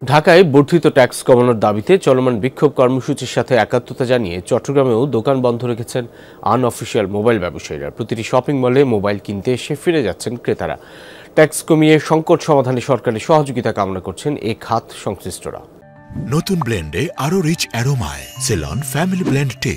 ঢাকায় বর্ধিত ট্যাক্স কমানোর দাবিতে চলমান বিক্ষোভ কর্মসূচির সাথে একাত্মতা জানিয়ে চট্টগ্রামেও দোকান বন্ধ রেখেছেন আনঅফিসিয়াল মোবাইল ব্যবসায়ীরা। প্রতিটি শপিং মলে মোবাইল কিনতে এসে ফিরে যাচ্ছেন ক্রেতারা। ট্যাক্স কমিয়ে সংকট সমাধানে সরকারের সহযোগিতা কামনা করছেন এ খাত সংশ্লিষ্টরা। নতুন ব্লেন্ডে আরো রিচ অ্যারোমায় সেলন ফ্যামিলি ব্লেন্ড টে।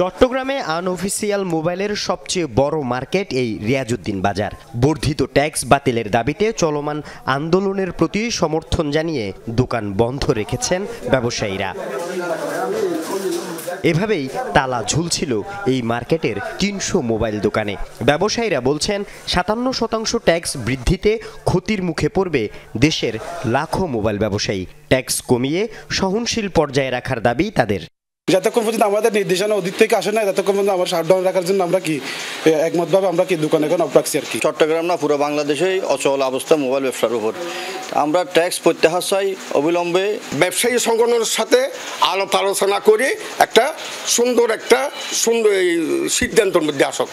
চট্টগ্রামে আনঅফিসিয়াল মোবাইলের সবচেয়ে বড় মার্কেট এই রিয়াজউদ্দিন বাজার। বর্ধিত ট্যাক্স বাতিলের দাবিতে চলমান আন্দোলনের প্রতি সমর্থন জানিয়ে দোকান বন্ধ রেখেছেন ব্যবসায়ীরা। এভাবেই তালা ঝুলছিল এই মার্কেটের ৩০০ মোবাইল দোকানে। ব্যবসায়ীরা বলছেন ৫৭% ট্যাক্স বৃদ্ধিতে ক্ষতির মুখে পড়বে দেশের লাখো মোবাইল ব্যবসায়ী। ট্যাক্স কমিয়ে সহনশীল পর্যায়ে রাখার দাবি তাদের। যতক্ষণ পর্যন্ত আমাদের নির্দেশনা অধিক থেকে আসে না, ততক্ষণ পর্যন্ত আমরা শাটডাউন রাখার জন্য আমরা কি একমতভাবে আমরা কি দোকান এখন অফ রাখছি আর কি। চট্টগ্রাম না পুরো বাংলাদেশেই অচল অবস্থা মোবাইল ব্যবসার উপর। আমরা ট্যাক্স প্রত্যাহার চাই অবিলম্বে। ব্যবসায়ী সংগঠনের সাথে আলাপ আলোচনা করে একটা সুন্দর সিদ্ধান্তের মধ্যে আসক।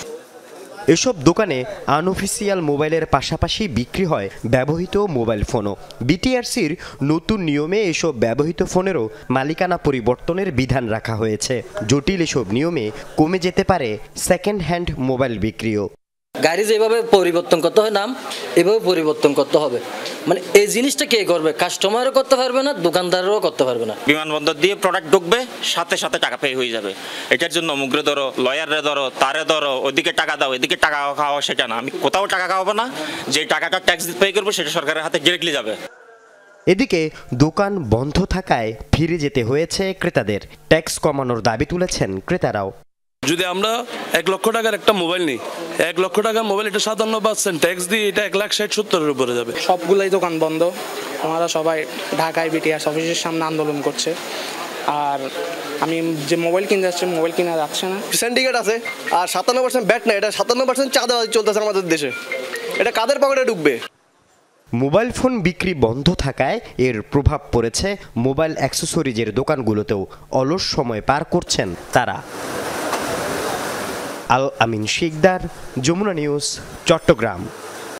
এসব দোকানে আনঅফিসিয়াল মোবাইলের পাশাপাশি বিক্রি হয় ব্যবহৃত মোবাইল ফোনও। বিটিআরসির নতুন নিয়মে এসব ব্যবহৃত ফোনেরও মালিকানা পরিবর্তনের বিধান রাখা হয়েছে। জটিল এসব নিয়মে কমে যেতে পারে সেকেন্ড হ্যান্ড মোবাইল বিক্রিও। গাড়ি যেভাবে পরিবর্তন করতে হয় নাম এভাবে পরিবর্তন করতে হবে। মানে এই জিনিসটা কে করবে? কাস্টমারও করতে পারবে না, দোকানদারও করতে পারবে না। বিমানবন্দর দিয়ে প্রোডাক্ট ঢুকবে, সাথে সাথে টাকা পে হয়ে যাবে। এটার জন্য মুগরে ধরো, লয়ারে ধরো, তারে ধরো, ওইদিকে টাকা দাও, এদিকে টাকা খাওয়া, সেটা না। আমি কোথাও টাকা খাওয়াবো না, যে টাকাটা ট্যাক্স পে করবো সেটা সরকারের হাতে ডিরেক্টলি যাবে। এদিকে দোকান বন্ধ থাকায় ফিরে যেতে হয়েছে ক্রেতাদের। ট্যাক্স কমানোর দাবি তুলেছেন ক্রেতারাও। যদি আমরা ১ লক্ষ টাকার একটা মোবাইল নিই, ১ লক্ষ টাকার মোবাইল, এটা ৫৭% ট্যাক্স দিয়ে এটা ১,৬০,৭০-এর উপরে যাবে। সবগুলাই দোকান বন্ধ। আমরা সবাই ঢাকায় বিটিআরসি অফিসের সামনে আন্দোলন করছে। আর আমি যে মোবাইল কিনতে যাচ্ছি, মোবাইল কিনা যাচ্ছে না। সিন্ডিকেট আছে আর ৫৭% ব্যাট না, এটা ৫৭% চাঁদাবাজি চলতেছে আমাদের দেশে। এটা কাদের পকেটে ঢুকবে? মোবাইল ফোন বিক্রি বন্ধ থাকায় এর প্রভাব পড়েছে মোবাইল অ্যাক্সেসরিজের দোকানগুলোতেও। অলস সময় পার করছেন তারা। আল আমিন শিকদার, যমুনা নিউজ, চট্টগ্রাম।